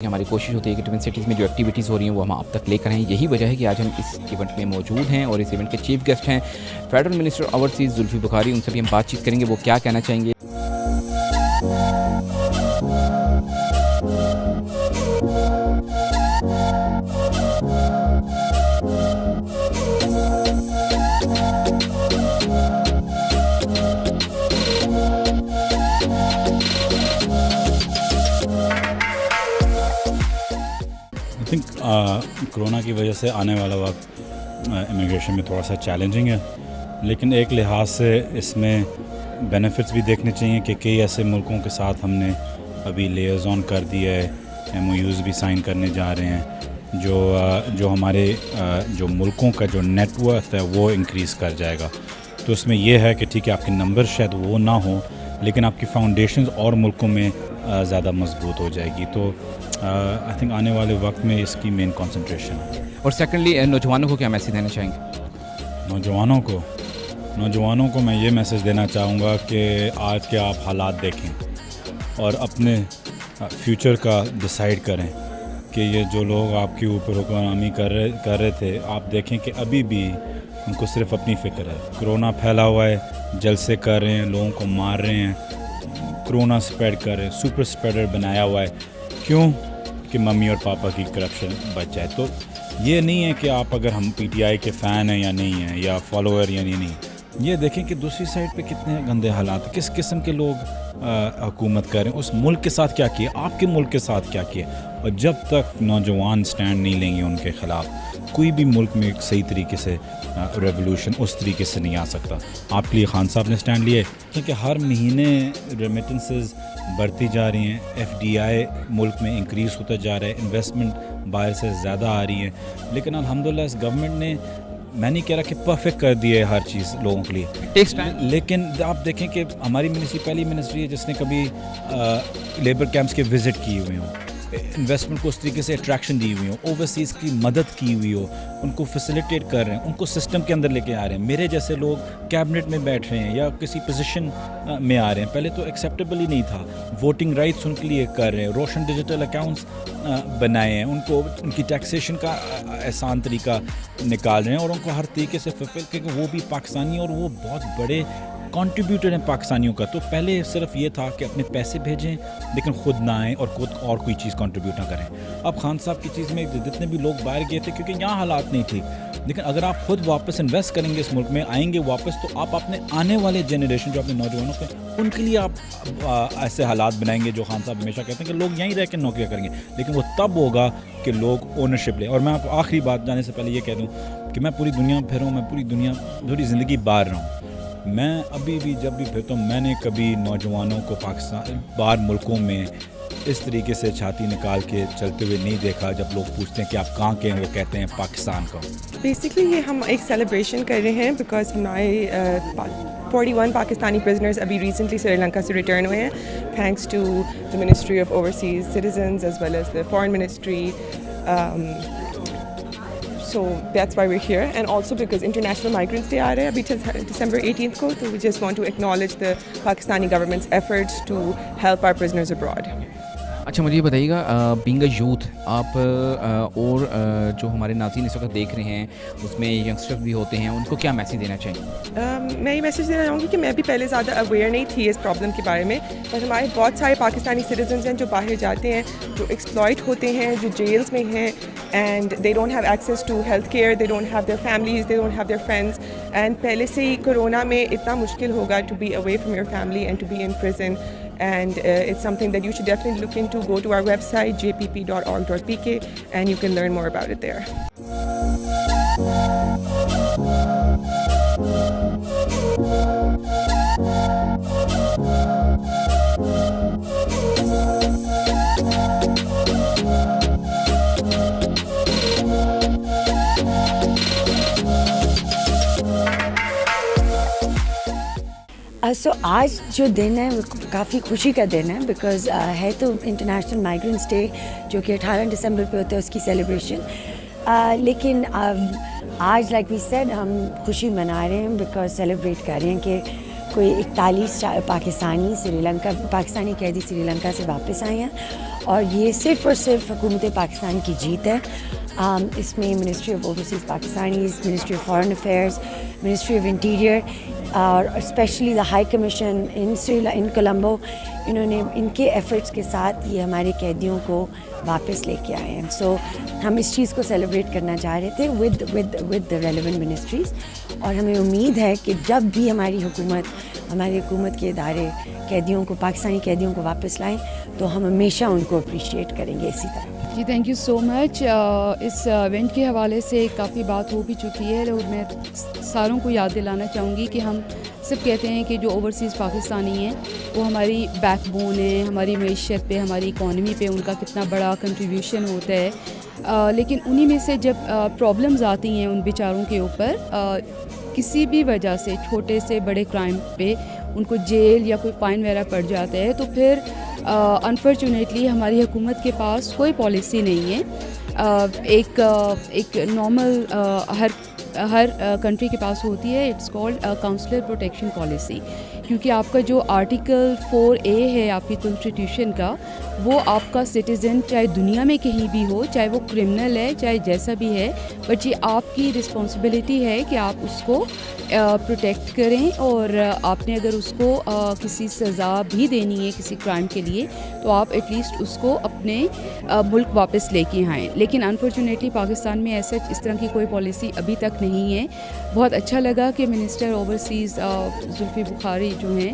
ہماری کوشش ہوتی ہے کہ ٹوین سٹیز میں جو ایکٹیویٹیز ہو رہی ہیں وہ ہم آپ تک لے کر آئیں. یہی وجہ ہے کہ آج ہم اس ایونٹ میں موجود ہیں اور اس ایونٹ کے چیف گیسٹ ہیں federal minister overseas Zulfi Bukhari. ان سے بھی ہم بات چیت کریں گے وہ کیا کہنا چاہیں گے. آئی تھنک کرونا کی وجہ سے آنے والا وقت امیگریشن میں تھوڑا سا چیلنجنگ ہے، لیکن ایک لحاظ سے اس میں بینیفٹس بھی دیکھنے چاہیے کہ کئی ایسے ملکوں کے ساتھ ہم نے ابھی لیئرزون کر دیا ہے، ایم او یوز بھی سائن کرنے جا رہے ہیں جو ہمارے جو ملکوں کا جو نیٹ ورتھ ہے وہ انکریز کر جائے گا. تو اس میں یہ ہے کہ ٹھیک ہے آپ کے نمبر شاید وہ نہ ہوں لیکن آپ کی فاؤنڈیشنز اور ملکوں میں زیادہ مضبوط ہو جائے گی. تو آئی تھنک آنے والے وقت میں اس کی مین کنسنٹریشن ہے. اور سیکنڈلی نوجوانوں کو کیا میسیج دینا چاہیں گے؟ نوجوانوں کو میں یہ میسیج دینا چاہوں گا کہ آج کے آپ حالات دیکھیں اور اپنے فیوچر کا ڈیسائیڈ کریں کہ یہ جو لوگ آپ کے اوپر حکمرانی کر رہے تھے، آپ دیکھیں کہ ابھی بھی ان کو صرف اپنی فکر ہے. کرونا پھیلا ہوا ہے، جلسے کر رہے ہیں، لوگوں کو مار رہے ہیں، کرونا اسپریڈ کر رہے ہیں، سپر اسپریڈر بنایا ہوا ہے. کیوں؟ کہ ممی اور پاپا کی کرپشن بچ جائے. تو یہ نہیں ہے کہ آپ اگر ہم پی ٹی آئی کے فین ہیں یا نہیں ہیں یا فالوور یا نہیں، یہ دیکھیں کہ دوسری سائڈ پہ کتنے گندے حالات، کس قسم کے لوگ حکومت کر رہے ہیں، اس ملک کے ساتھ کیا کیا، آپ کے ملک کے ساتھ کیا کیا. اور جب تک نوجوان سٹینڈ نہیں لیں گے ان کے خلاف، کوئی بھی ملک میں ایک صحیح طریقے سے ریولوشن اس طریقے سے نہیں آ سکتا. آپ کے لیے خان صاحب نے سٹینڈ لیے کیونکہ ہر مہینے ریمیٹنسز بڑھتی جا رہی ہیں، ایف ڈی آئی ملک میں انکریز ہوتا جا رہا ہے، انویسٹمنٹ باہر سے زیادہ آ رہی ہے. لیکن الحمدللہ اس گورنمنٹ نے، میں نہیں کہہ رہا کہ پرفیکٹ کر دی ہے ہر چیز لوگوں کے لیے، لیکن آپ دیکھیں کہ ہماری پہلی منسٹری ہے جس نے کبھی لیبر کیمپس کے وزٹ کیے ہوئے ہوں، انویسٹمنٹ کو اس طریقے سے اٹریکشن دی ہوئی ہو، اوورسیز کی مدد کی ہوئی ہو، ان کو فیسیلیٹیٹ کر رہے ہیں، ان کو سسٹم کے اندر لے کے آ رہے ہیں. میرے جیسے لوگ کیبنٹ میں بیٹھ رہے ہیں یا کسی پوزیشن میں آ رہے ہیں، پہلے تو ایکسیپٹیبل ہی نہیں تھا. ووٹنگ رائٹس ان کے لیے کر رہے ہیں، روشن ڈیجیٹل اکاؤنٹس بنائے ہیں، ان کو ان کی ٹیکسیشن کا آسان طریقہ نکال رہے ہیں اور ان کو ہر طریقے سے فلفل، کیونکہ وہ بھی پاکستانی اور وہ بہت بڑے کنٹریبیوٹر ہیں پاکستانیوں کا. تو پہلے صرف یہ تھا کہ اپنے پیسے بھیجیں لیکن خود نہ آئیں اور کوئی چیز کنٹریبیوٹ نہ کریں. اب خان صاحب کی چیز میں جتنے بھی لوگ باہر گئے تھے کیونکہ یہاں حالات نہیں ٹھیک، لیکن اگر آپ خود واپس انویسٹ کریں گے اس ملک میں، آئیں گے واپس، تو آپ اپنے آنے والے جنریشن جو اپنے نوجوانوں کے ان کے لیے آپ ایسے حالات بنائیں گے جو خان صاحب ہمیشہ کہتے ہیں کہ لوگ یہیں رہ کے نوکریاں کریں گے. لیکن وہ تب ہوگا کہ لوگ اونرشپ لیں. اور میں آپ کو آخری بات جانے سے پہلے یہ کہہ دوں کہ میں پوری دنیا پھروں، میں پوری زندگی باہر رہا ہوں. میں ابھی بھی جب بھی پھرتا ہوں، میں نے کبھی نوجوانوں کو پاکستان باہر ملکوں میں اس طریقے سے چھاتی نکال کے چلتے ہوئے نہیں دیکھا. جب لوگ پوچھتے ہیں کہ آپ کہاں کے ہیں، وہ کہتے ہیں پاکستان کا. بیسکلی یہ ہم ایک سیلیبریشن کر رہے ہیں بیکاز ہمارے 41 پاکستانی پرزنرز ابھی ریسنٹلی سری لنکا سے ریٹرن ہوئے ہیں، thanks to the ministry of overseas citizens as well as the foreign ministry. So that's why we're here, and also because International Migrants Day aa raha hai abhi December 18th ko, so we just want to acknowledge the Pakistani government's efforts to help our prisoners abroad. اچھا مجھے یہ بتائیے گا، being a youth, آپ اور جو ہمارے ناظرین اس وقت دیکھ رہے ہیں اس میں ینگسٹر بھی ہوتے ہیں، ان کو کیا میسیج دینا چاہیں؟ میں یہ میسیج دینا چاہوں گی کہ میں بھی پہلے زیادہ اویئر نہیں تھی اس پرابلم کے بارے میں، پر ہمارے بہت سارے پاکستانی سٹیزنز ہیں جو باہر جاتے ہیں، جو ایکسپلائٹ ہوتے ہیں، جو جیلز میں ہیں، and they don't have access to health care, they don't have their families, they don't have their friends. And پہلے سے ہی کرونا میں اتنا مشکل ہوگا to be away from your family and to be in prison. And it's something that you should definitely look into. Go to our website jpp.org.pk and you can learn more about it there. سو آج جو دن ہے وہ کافی خوشی کا دن ہے، because ہے تو international migrants day جو کہ 18 دسمبر پہ ہوتا ہے اس کی سیلیبریشن، لیکن آج لائک وی سیڈ ہم خوشی منا رہے ہیں بیکاز سیلیبریٹ کر رہے ہیں کہ کوئی 41 پاکستانی قیدی سری لنکا سے واپس آئے ہیں اور یہ صرف اور صرف حکومت پاکستان کی جیت ہے. اس میں ministry of overseas Pakistanis, ministry of foreign affairs, ministry of interior اور especially the high commission in Colombo, انہوں نے ان کے ایفرٹس کے ساتھ یہ ہمارے قیدیوں کو واپس لے کے آئے ہیں. سو ہم اس چیز کو سیلیبریٹ کرنا چاہ رہے تھے ود دا ریلیونٹ منسٹریز, اور ہمیں امید ہے کہ جب بھی ہماری حکومت کے ادارے قیدیوں کو, پاکستانی قیدیوں کو واپس لائیں تو ہم ہمیشہ ان کو اپریشیٹ کریں گے اسی طرح. جی تھینک یو سو مچ. اس ایونٹ کے حوالے سے کافی بات ہو بھی چکی ہے, اور میں ساروں کو یاد دلانا چاہوں گی کہ ہم صرف کہتے ہیں کہ جو اوورسیز پاکستانی ہیں وہ ہماری بیک بون ہیں, ہماری معیشت پہ, ہماری اکانومی پہ ان کا کتنا بڑا کنٹریبیوشن ہوتا ہے, لیکن انہی میں سے جب پرابلمز آتی ہیں ان بیچاروں کے اوپر, کسی بھی وجہ سے چھوٹے سے بڑے کرائم پہ ان کو جیل یا کوئی فائن وغیرہ پڑ جاتا ہے, تو پھر انفارچونیٹلی ہماری حکومت کے پاس کوئی پالیسی نہیں ہے. ایک نارمل ہر کنٹری کے پاس ہوتی ہے, it's called consular protection policy, کیونکہ آپ کا جو آرٹیکل 4A ہے آپ کی کنسٹیٹیوشن کا, وہ آپ کا سٹیزن چاہے دنیا میں کہیں بھی ہو, چاہے وہ کرمنل ہے چاہے جیسا بھی ہے, بٹ یہ آپ کی رسپانسبلٹی ہے کہ آپ اس کو پروٹیکٹ کریں, اور آپ نے اگر اس کو کسی سزا بھی دینی ہے کسی کرائم کے لیے تو آپ ایٹ لیسٹ اس کو اپنے ملک واپس لے کے آئیں. لیکن انفارچونیٹلی پاکستان میں ایسا اس طرح کی کوئی پالیسی ابھی تک نہیں ہے. بہت اچھا لگا کہ منسٹر اوورسیز زلفی بخاری جو ہیں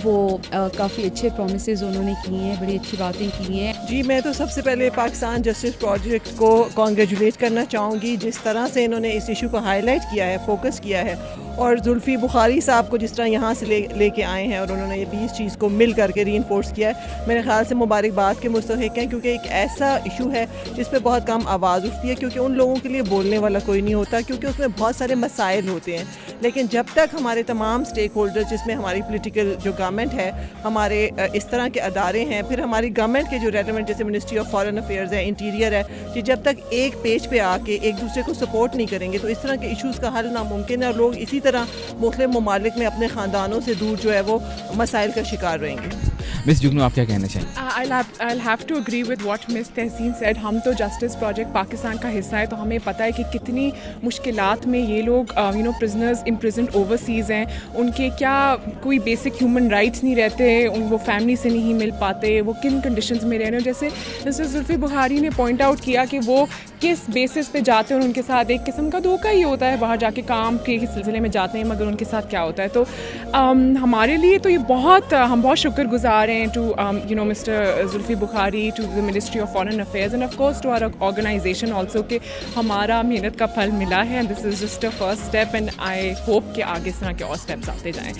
وہ کافی اچھے پرومسز انہوں نے کی ہیں, بڑی اچھی باتیں کی ہیں. جی میں تو سب سے پہلے پاکستان جسٹس پروجیکٹ کو کانگریچولیٹ کرنا چاہوں گی, جس طرح سے انہوں نے اس ایشو کو ہائی لائٹ کیا ہے, فوکس کیا ہے, اور زلفی بخاری صاحب کو جس طرح یہاں سے لے کے آئے ہیں اور انہوں نے بھی اس چیز کو مل کر کے ری انفورس کیا ہے, میرے خیال سے مبارکباد کے مستحق ہیں, کیونکہ ایک ایسا ایشو ہے جس پہ بہت کم آواز اٹھتی ہے, کیونکہ ان لوگوں کے لیے بولنے والا کوئی نہیں ہوتا, کیونکہ اس میں بہت سارے مسائل ہوتے ہیں. لیکن جب تک ہمارے تمام اسٹیک ہولڈر, جس میں ہماری پولیٹیکل جو گورنمنٹ ہے, ہمارے اس طرح کے ادارے ہیں, پھر ہماری گورنمنٹ کے جو ریلیونٹ جیسے منسٹری آف فارن افیئرز ہے, انٹیریئر ہے, کہ جب تک ایک پیج پہ آ کے ایک دوسرے کو سپورٹ نہیں کریں گے تو اس طرح کے ایشوز کا حل ناممکن ہے, اور لوگ اسی طرح مختلف ممالک میں اپنے خاندانوں سے دور جو ہے وہ مسائل کا شکار رہیں گے. مس جگنو آپ کیا کہنا چاہیں؟ I'll have to agree with what Miss Tehseen said. ہم تو جسٹس پروجیکٹ پاکستان کا حصہ ہے, تو ہمیں پتہ ہے کہ کتنی مشکلات میں یہ لوگ پرزنرز امپرزنڈ اوورسیز ہیں, ان کے کیا کوئی بیسک ہیومن رائٹس نہیں رہتے, وہ فیملی سے نہیں مل پاتے, وہ کن کنڈیشنز میں رہ رہے ہیں. جیسے مسٹر زلفی بخاری نے پوائنٹ آؤٹ کیا کہ وہ کس بیسس پہ جاتے ہیں, اور ان کے ساتھ ایک قسم کا دھوکہ ہی ہوتا ہے, باہر جا کے کام کے سلسلے میں جاتے ہیں مگر ان کے ساتھ کیا ہوتا ہے. تو ہمارے لیے تو یہ ہم بہت شکر گزار ہیں to mister Zulfi Bukhari, to the ministry of foreign affairs, and of course to our organization also, کہ ہمارا محنت کا پھل ملا ہے. This is just a first step, and I hope کہ آگے اس طرح کے اور اسٹیپس آتے جائیں.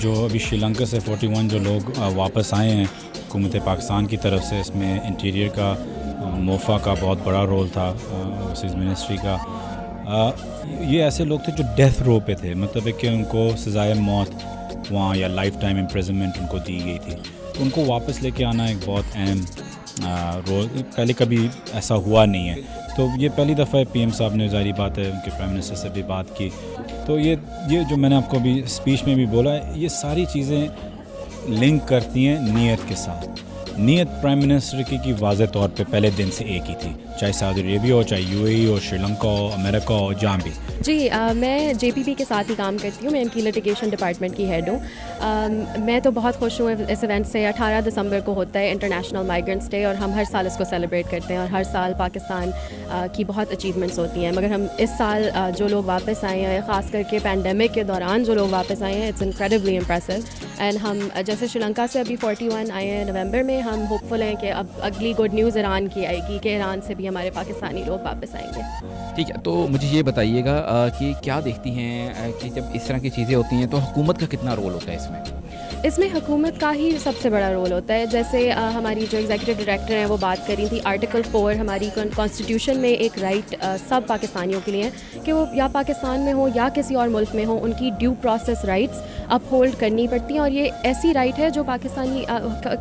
جو ابھی شری لنکا سے 41 جو لوگ واپس آئے ہیں حکومت پاکستان کی طرف سے, اس میں انٹیریئر کا موفا کا بہت بڑا رول تھا, اوورسیز منسٹری کا. یہ ایسے لوگ تھے جو ڈیتھ رو پہ تھے, مطلب ہے کہ ان کو سزائے موت وہاں یا لائف ٹائم امپریزنمنٹ ان کو دی گئی تھی. تو ان کو واپس لے کے آنا ایک بہت اہم رول, پہلے کبھی ایسا ہوا نہیں ہے. تو یہ پہلی دفعہ پی ایم صاحب نے, ظاہری بات ہے, ان کے پرائم منسٹر سے بھی بات کی. تو یہ جو میں نے آپ کو ابھی اسپیچ میں بھی بولا ہے, یہ ساری چیزیں لنک کرتی ہیں نیت کے ساتھ. نیت پرائم منسٹر کی واضح طور پہ پہلے دن سے ایک ہی تھی, چاہے سعودی عربیہ ہو, چاہے UAE ہو, شری لنکا ہو, امریکہ ہو, جہاں بھی. جی میں JPP کے ساتھ ہی کام کرتی ہوں, میں ان کی لٹیگیشن ڈپارٹمنٹ کی ہیڈ ہوں. میں تو بہت خوش ہوں اس ایونٹ سے. 18 دسمبر کو ہوتا ہے انٹرنیشنل مائیگرنٹس ڈے, اور ہم ہر سال اس کو سیلیبریٹ کرتے ہیں, اور ہر سال پاکستان کی بہت اچیومنٹس ہوتی ہیں. مگر ہم اس سال جو لوگ واپس آئے ہیں, خاص کر کے پینڈیمک کے دوران جو لوگ واپس آئے ہیں, اٹس انکریڈبلی امپریسو. اینڈ ہم جیسے شری لنکا سے ابھی 41 آئے ہیں نومبر میں, ہم ہوپ فل ہیں کہ اب اگلی گڈ نیوز ایران کی آئے گی, کہ ایران سے بھی ہمارے پاکستانی لوگ واپس آئیں گے. ٹھیک ہے, تو مجھے یہ بتائیے گا کہ کیا دیکھتی ہیں کہ جب اس طرح کی چیزیں ہوتی ہیں تو حکومت کا کتنا رول ہوتا ہے اس میں؟ اس میں حکومت کا ہی سب سے بڑا رول ہوتا ہے. جیسے ہماری جو ایگزیکٹو ڈائریکٹر ہیں وہ بات کری تھی, آرٹیکل 4 ہماری کانسٹیٹیوشن میں ایک رائٹ سب پاکستانیوں کے لیے ہے کہ وہ یا پاکستان میں ہو یا کسی اور ملک میں ہو, ان کی ڈیو پروسیس رائٹس اپ ہولڈ کرنی پڑتی ہیں, اور یہ ایسی رائٹ ہے جو پاکستانی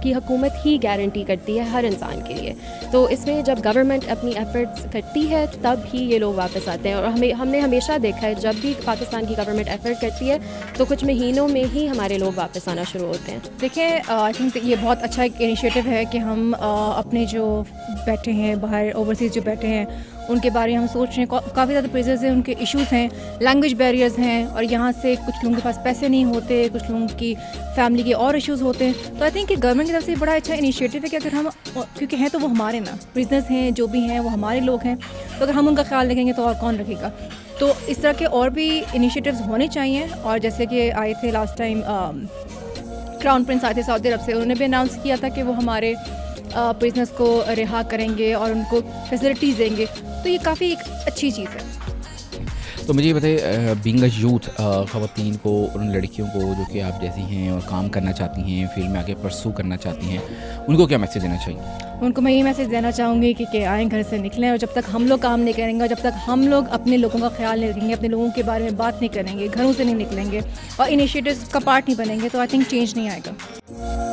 کی حکومت ہی گارنٹی کرتی ہے ہر انسان کے لیے. تو اس میں جب گورنمنٹ اپنی ایفرٹس کرتی ہے تب ہی یہ لوگ واپس آتے ہیں, اور ہم نے ہمیشہ دیکھا ہے جب بھی پاکستان کی گورنمنٹ ایفرٹ کرتی ہے تو کچھ مہینوں میں ہی ہمارے لوگ واپس آنا شروع ہوتے ہیں. دیکھیں, آئی تھنک یہ بہت اچھا ایک انیشیٹو ہے کہ ہم اپنے جو بیٹھے ہیں باہر اوورسیز جو بیٹھے ہیں ان کے بارے میں ہم سوچ رہے ہیں. کافی زیادہ پریزرز ہیں, ان کے ایشوز ہیں, لینگویج بیریئرز ہیں, اور یہاں سے کچھ لوگوں کے پاس پیسے نہیں ہوتے, کچھ لوگوں کی فیملی کے اور ایشوز ہوتے ہیں. تو آئی تھنک کہ گورنمنٹ کی طرف سے بڑا اچھا انیشیٹو ہے کہ اگر ہم, کیونکہ ہیں تو وہ ہمارے نا پریزنرز ہیں, جو بھی ہیں وہ ہمارے لوگ ہیں, تو اگر ہم ان کا خیال رکھیں گے تو اور کون رکھے گا. تو اس طرح کے اور بھی انیشیٹوز ہونے چاہیے. اور جیسے کہ آئے تھے لاسٹ ٹائم کراؤن پرنس آئے تھے سعودی عرب سے, انہوں نے بھی اناؤنس کیا تھا کہ وہ ہمارے پریزنرز کو رہا کریں گے اور ان کو فیسلٹیز دیں گے. تو یہ کافی ایک اچھی چیز ہے. تو مجھے یہ بتائیے, بینگ اے یوتھ, خواتین کو, ان لڑکیوں کو جو کہ آپ جیسی ہیں اور کام کرنا چاہتی ہیں, فیلڈ میں آگے پرسو کرنا چاہتی ہیں, ان کو کیا میسیج دینا چاہیے؟ ان کو میں یہ میسیج دینا چاہوں گی کہ آئیں گھر سے نکلیں, اور جب تک ہم لوگ کام نہیں کریں گے, اور جب تک ہم لوگ اپنے لوگوں کا خیال نہیں رکھیں گے, اپنے لوگوں کے بارے میں بات نہیں کریں گے, گھروں سے نہیں نکلیں گے اور انیشیٹوز کا پارٹ نہیں بنیں گے, تو آئی تھنک چینج نہیں آئے گا.